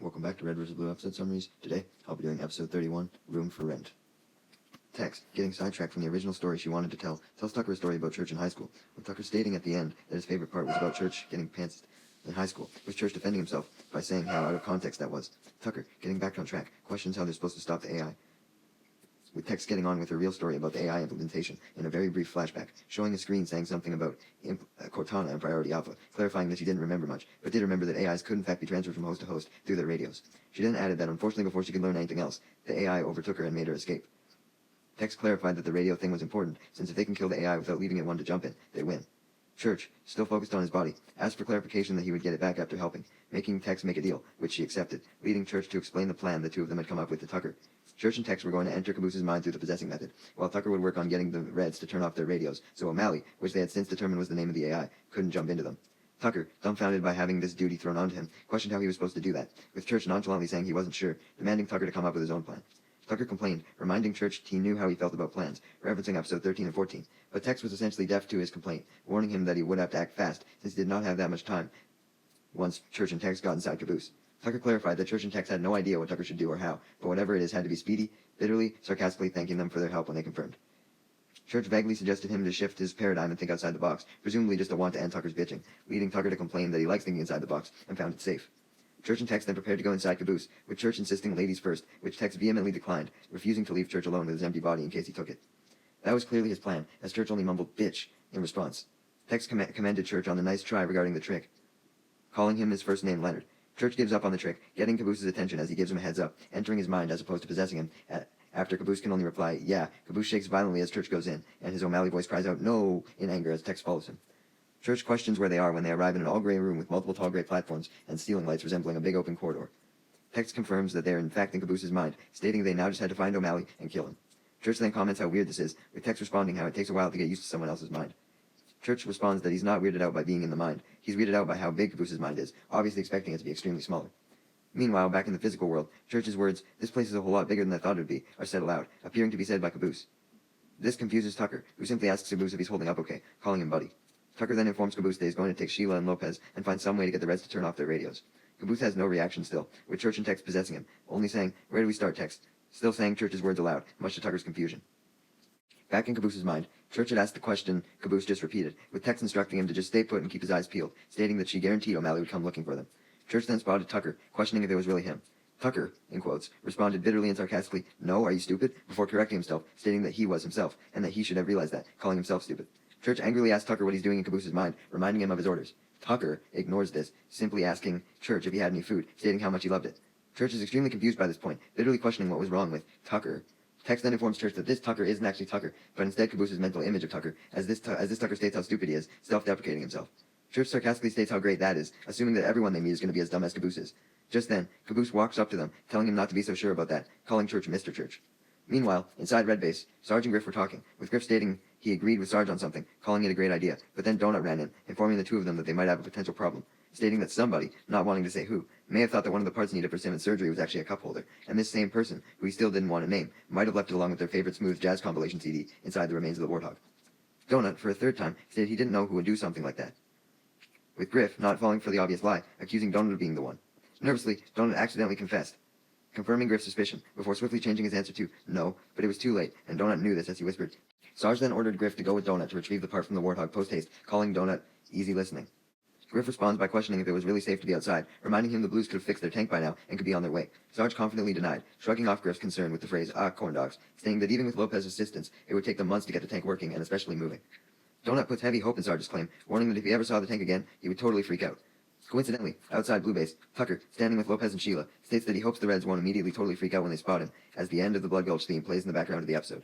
Welcome back to Red vs. Blue episode summaries. Today, I'll be doing episode 31, Room for Rent. Tex, getting sidetracked from the original story she wanted to tell, tells Tucker a story about church in high school, with Tucker stating at the end that his favorite part was about church getting pantsed in high school, with Church defending himself by saying how out of context that was. Tucker, getting back on track, questions how they're supposed to stop the AI, with Tex getting on with her real story about the AI implementation in a very brief flashback, showing a screen saying something about Cortana and Priority Alpha, clarifying that she didn't remember much, but did remember that AIs could in fact be transferred from host to host through their radios. She then added that unfortunately before she could learn anything else, the AI overtook her and made her escape. Tex clarified that the radio thing was important, since if they can kill the AI without leaving it one to jump in, they win. Church, still focused on his body, asked for clarification that he would get it back after helping, making Tex make a deal, which she accepted, leading Church to explain the plan the two of them had come up with to Tucker. Church and Tex were going to enter Caboose's mind through the possessing method, while Tucker would work on getting the Reds to turn off their radios, so O'Malley, which they had since determined was the name of the AI, couldn't jump into them. Tucker, dumbfounded by having this duty thrown onto him, questioned how he was supposed to do that, with Church nonchalantly saying he wasn't sure, demanding Tucker to come up with his own plan. Tucker complained, reminding Church he knew how he felt about plans, referencing episode 13 and 14, but Tex was essentially deaf to his complaint, warning him that he would have to act fast, since he did not have that much time once Church and Tex got inside Caboose. Tucker clarified that Church and Tex had no idea what Tucker should do or how, but whatever it is had to be speedy, bitterly, sarcastically thanking them for their help when they confirmed. Church vaguely suggested him to shift his paradigm and think outside the box, presumably just a want to end Tucker's bitching, leading Tucker to complain that he likes thinking inside the box, and found it safe. Church and Tex then prepared to go inside Caboose, with Church insisting ladies first, which Tex vehemently declined, refusing to leave Church alone with his empty body in case he took it. That was clearly his plan, as Church only mumbled bitch in response. Tex commended Church on the nice try regarding the trick, calling him his first name Leonard. Church gives up on the trick, getting Caboose's attention as he gives him a heads up, entering his mind as opposed to possessing him. After Caboose can only reply, yeah, Caboose shakes violently as Church goes in, and his O'Malley voice cries out, no, in anger as Tex follows him. Church questions where they are when they arrive in an all-gray room with multiple tall gray platforms and ceiling lights resembling a big open corridor. Tex confirms that they are in fact in Caboose's mind, stating they now just had to find O'Malley and kill him. Church then comments how weird this is, with Tex responding how it takes a while to get used to someone else's mind. Church responds that he's not weirded out by being in the mind. He's weirded out by how big Caboose's mind is, obviously expecting it to be extremely smaller. Meanwhile, back in the physical world, Church's words, "This place is a whole lot bigger than I thought it would be," are said aloud, appearing to be said by Caboose. This confuses Tucker, who simply asks Caboose if he's holding up okay, calling him buddy. Tucker then informs Caboose that he's going to take Sheila and Lopez and find some way to get the Reds to turn off their radios. Caboose has no reaction still, with Church and Tex possessing him, only saying, "Where do we start, Tex?" Still saying Church's words aloud, much to Tucker's confusion. Back in Caboose's mind, Church had asked the question Caboose just repeated, with Tex instructing him to just stay put and keep his eyes peeled, stating that she guaranteed O'Malley would come looking for them. Church then spotted Tucker, questioning if it was really him. Tucker, in quotes, responded bitterly and sarcastically, "No, are you stupid?" before correcting himself, stating that he was himself, and that he should have realized that, calling himself stupid. Church angrily asked Tucker what he's doing in Caboose's mind, reminding him of his orders. Tucker ignores this, simply asking Church if he had any food, stating how much he loved it. Church is extremely confused by this point, bitterly questioning what was wrong with Tucker. Tex then informs Church that this Tucker isn't actually Tucker, but instead Caboose's mental image of Tucker, as this Tucker states how stupid he is, self-deprecating himself. Church sarcastically states how great that is, assuming that everyone they meet is going to be as dumb as Caboose is. Just then, Caboose walks up to them, telling him not to be so sure about that, calling Church Mr. Church. Meanwhile, inside Red Base, Sarge and Griff were talking, with Griff stating he agreed with Sarge on something, calling it a great idea, but then Donut ran in, informing the two of them that they might have a potential problem, stating that somebody, not wanting to say who, may have thought that one of the parts needed for Simmons' surgery was actually a cup holder, and this same person, who he still didn't want to name, might have left it along with their favorite smooth jazz compilation CD inside the remains of the Warthog. Donut, for a third time, stated he didn't know who would do something like that, with Griff not falling for the obvious lie, accusing Donut of being the one. Nervously, Donut accidentally confessed, confirming Griff's suspicion, before swiftly changing his answer to no, but it was too late, and Donut knew this as he whispered. Sarge then ordered Griff to go with Donut to retrieve the part from the Warthog post-haste, calling Donut easy listening. Griff responds by questioning if it was really safe to be outside, reminding him the Blues could have fixed their tank by now and could be on their way. Sarge confidently denied, shrugging off Griff's concern with the phrase, corn dogs, saying that even with Lopez's assistance, it would take them months to get the tank working and especially moving. Donut puts heavy hope in Sarge's claim, warning that if he ever saw the tank again, he would totally freak out. Coincidentally, outside Blue Base, Tucker, standing with Lopez and Sheila, states that he hopes the Reds won't immediately totally freak out when they spot him, as the end of the Blood Gulch theme plays in the background of the episode.